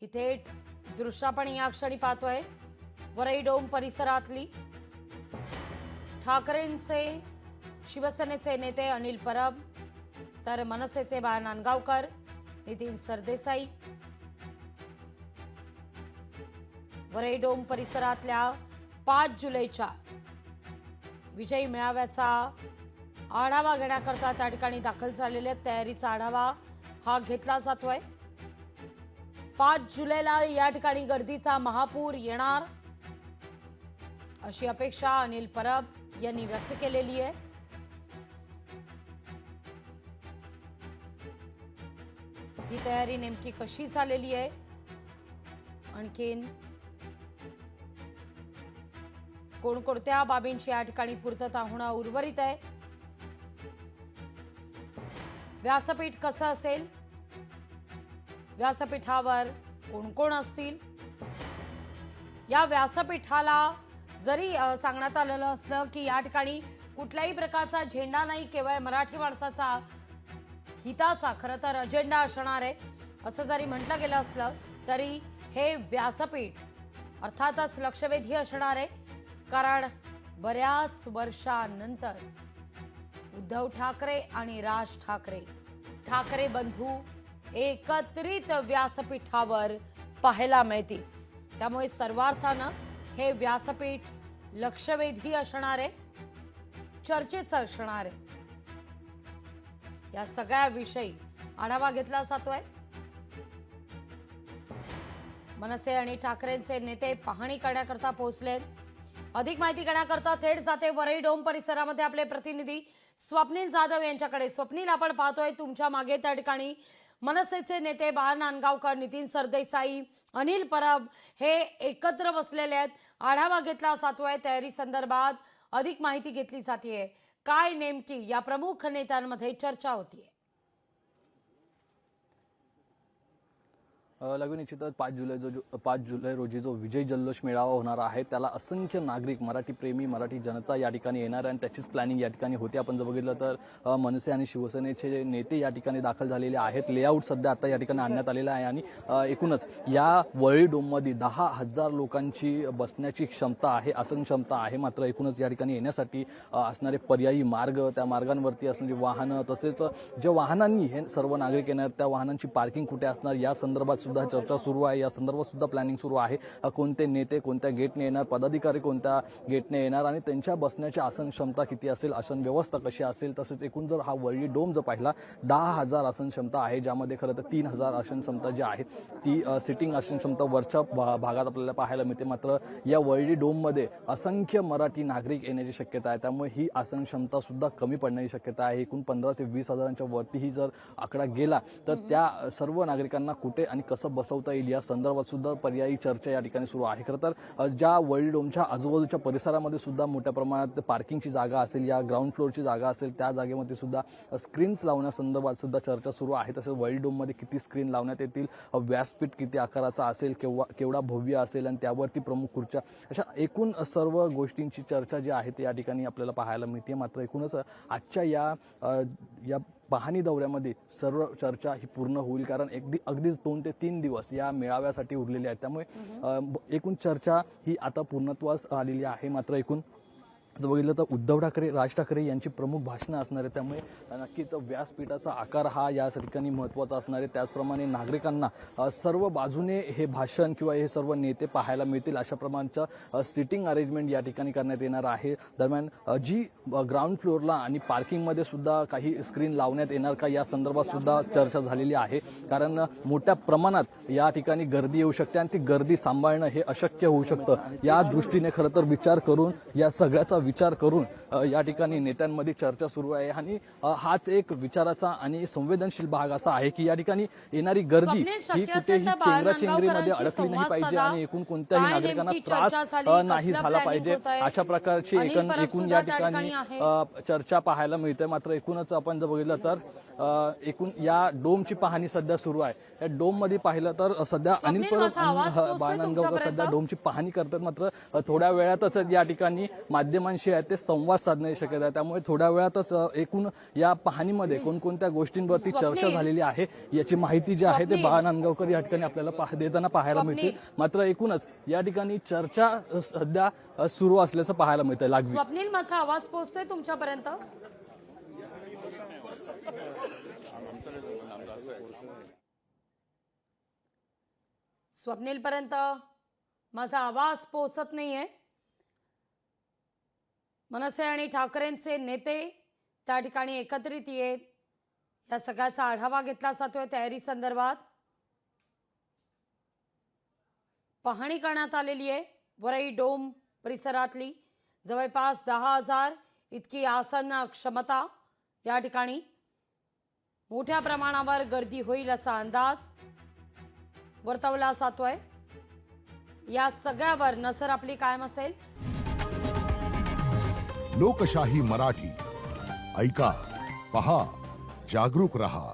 इथे दृश्य आपण या क्षणी पाहतोय वरई डोम परिसरातली ठाकरेंचे शिवसेनेचे नेते अनिल परब तर मनसेचे बाळा नांदगावकर, नितीन सरदेसाई वरई डोम परिसरातल्या 5 जुलैच्या विजयी मेळाव्याचा आढावा घेण्याकरता त्या ठिकाणी दाखल झालेल्या तयारीचा आढावा हा घेतला जातोय। 5 जुलैला या ठिकाणी गर्दीचा महापूर येणार अशी अपेक्षा अनिल परब यांनी व्यक्त केलेली आहे। ही तयारी नेमकी कशी झालेली आहे, आणखीन कोणकोणत्या बाबींची या ठिकाणी पूर्तता होणं उर्वरित आहे, व्यासपीठ कसं असेल, व्यासपीठावर कोण कोण असतील, या व्यासपीठाला जरी सांगण्यात आलेलं असलं की या ठिकाणी कुठल्याही प्रकारचा झेंडा नाही, केवळ मराठी माणसाचा हिताचा खरं तर अजेंडा असणार आहे असं जरी म्हटलं गेलं असलं तरी हे व्यासपीठ अर्थातच लक्षवेधी असणार आहे। कारण बऱ्याच वर्षांनंतर उद्धव ठाकरे आणि राज ठाकरे बंधू एकत्रित व्यासपीठावर पाहायला मिळतील, त्यामुळे सर्वार्थानं हे व्यासपीठ लक्षवेधी असणार आहे, चर्चेचं असणार आहे। या सगळ्या विषयी आढावा घेतला जातोय। मनसे आणि ठाकरेंचे नेते पाहणी करण्याकरता पोहोचलेत। अधिक माहिती करण्याकरता थेट जाते वरई डोम परिसरामध्ये आपले प्रतिनिधी स्वप्नील जाधव यांच्याकडे। स्वप्नील, आपण पाहतोय तुमच्या मागे त्या ठिकाणी मनसेचे नेते बाळा नांदगावकर, नितीन सरदेसाई, अनिल परब हे एकत्र बसलेले आहेत। आढावा घेतला जातोय तयारी संदर्भात, अधिक माहिती घेतली जाते। काय नेमकी या प्रमुख नेत्यांमध्ये चर्चा होतीये? लघु निश्चितच 5 जुलै रोजी जो विजय जल्लोष मेळावा होणार आहे त्याला असंख्य नागरिक, मराठी प्रेमी, मराठी जनता या ठिकाणी येणार आहे आणि त्याचीच प्लॅनिंग या ठिकाणी होते। आपण जर बघितलं तर मनसे आणि शिवसेनेचे नेते या ठिकाणी दाखल झालेले आहेत। लेआउट सध्या आता या ठिकाणी आणण्यात आलेला आहे आणि एकूणच या वरई डोममध्ये 10,000 लोकांची बसण्याची क्षमता आहे, आसन क्षमता आहे। मात्र एकूणच या ठिकाणी येण्यासाठी असणारे पर्यायी मार्ग, त्या मार्गांवरती असणारी वाहनं, तसेच ज्या वाहनांनी हे सर्व नागरिक येणार त्या वाहनांची पार्किंग कुठे असणार या संदर्भात सुद्धा चर्चा सुरू आहे। या संदर्भात सुद्धा प्लॅनिंग सुरू आहे। कोणते नेते कोणत्या गेटने येणार, पदाधिकारी कोणत्या गेटने येणार आणि त्यांच्या बसण्याची आसन क्षमता किती असेल, आसन व्यवस्था कशी असेल, तसेच एकूण जर हा वरई डोम जर पाहिला 10,000 आसन क्षमता आहे, ज्यामध्ये खरं तर 3,000 आसन क्षमता जी आहे ती सिटिंग आसन क्षमता वरच्या भागात आपल्याला पाहायला मिळते। मात्र या वरई डोममध्ये असंख्य मराठी नागरिक येण्याची शक्यता आहे, त्यामुळे ही आसन क्षमता सुद्धा कमी पडण्याची शक्यता आहे। एकूण 15 ते 20,000च्या वरतीही जर आकडा गेला तर त्या सर्व नागरिकांना कुठे आणि कसं बसवता येईल या संदर्भात सुद्धा पर्यायी चर्चा या ठिकाणी सुरू आहे। खरं तर ज्या वरई डोमच्या आजूबाजूच्या परिसरामध्ये सुद्धा मोठ्या प्रमाणात पार्किंगची जागा असेल, या ग्राउंड फ्लोअरची जागा असेल, त्या जागेमध्ये सुद्धा स्क्रीन्स लावण्यासंदर्भात सुद्धा चर्चा सुरू आहे। तसेच वरई डोममध्ये किती स्क्रीन लावण्यात येतील, व्यासपीठ किती आकाराचा असेल, केवढा भव्य असेल आणि त्यावरती प्रमुख खुर्च्या, अशा एकूण सर्व गोष्टींची चर्चा जी आहे ती या ठिकाणी आपल्याला पाहायला मिळते। मात्र एकूणच आजच्या या पाहणी दौऱ्यामध्ये सर्व चर्चा ही पूर्ण होईल, कारण अगदीच 2 ते 3 दिवस या मेळाव्यासाठी उरलेले आहेत, त्यामुळे एकूण चर्चा ही आता पूर्णत्वास आलेली आहे। मात्र एकूण जर बघितलं तर उद्धव ठाकरे, राज ठाकरे यांची प्रमुख भाषणं असणार आहे, त्यामुळे नक्कीच व्यासपीठाचा आकार हा या ठिकाणी महत्त्वाचा असणार आहे। त्याचप्रमाणे नागरिकांना सर्व बाजूने हे भाषण किंवा हे सर्व नेते पाहायला मिळतील अशा प्रकारचं सिटिंग अरेंजमेंट या ठिकाणी करण्यात येणार आहे। दरम्यान जी ग्राउंड फ्लोअरला आणि पार्किंगमध्ये सुद्धा काही स्क्रीन लावण्यात येणार का या संदर्भात सुद्धा चर्चा झालेली आहे, कारण मोठ्या प्रमाणात या ठिकाणी गर्दी येऊ शकते आणि ती गर्दी सांभाळणं हे अशक्य होऊ शकतं। या दृष्टीने खरं तर विचार करून, या सगळ्याचा विचार करून या ठिकाणी नेत्यांमध्ये चर्चा सुरू आहे आणि हाच एक विचाराचा आणि संवेदनशील भाग असा आहे की या ठिकाणी येणारी गर्दी ही कुठेही चेंगराचेंगरीमध्ये अडकली नाही पाहिजे आणि एकूण कोणत्याही नागरिकांना त्रास नाही झाला पाहिजे, अशा प्रकारची एकूण या ठिकाणी चर्चा पाहायला मिळते। मात्र एकूणच आपण जर बघितलं तर एकूण या डोमची पाहणी सध्या सुरू आहे। या डोम मध्ये पाहिलं तर सध्या अनिल परब, बाळा नांदगावकर सध्या डोमची पाहणी करतात। मात्र थोड्या वेळातच या ठिकाणी माध्यमांशी लोकांशी आहे ते संवाद साधण्याची शक्यता आहे. त्यामुळे थोड्या वेळातच एकूण या पाहणीमध्ये कोणकोणत्या गोष्टींवरती चर्चा स्वप्नील. झालेली आहे याची माहिती जी आहे ते स्वप्नील. बाळा नांदगावकर या ठिकाणी आपल्याला देताना पाहायला मिळते. स्वप्नील. मात्र एकूणच या ठिकाणी चर्चा सध्या सुरू असल्याचं पाहायला मिळतंय. लागवी स्वप्नील, माझा आवाज पोहोचतोय तुमच्यापर्यंत? स्वप्नील पर्यंत माझा आवाज पोहोचत नाहीये. मनसे आणि ठाकरेंचे नेते त्या ठिकाणी एकत्रित येत या सगळ्याचा आढावा घेतला जातोय. तयारी संदर्भात पाहणी करण्यात आलेली आहे. वरई डोम परिसरातली जवळपास 10,000 इतकी आसन क्षमता या ठिकाणी मोठ्या प्रमाणावर गर्दी होईल असा अंदाज वर्तवला जातोय. या सगळ्यावर नजर आपली कायम असेल. लोकशाही मराठी ऐका, पहा, जागरूक रहा.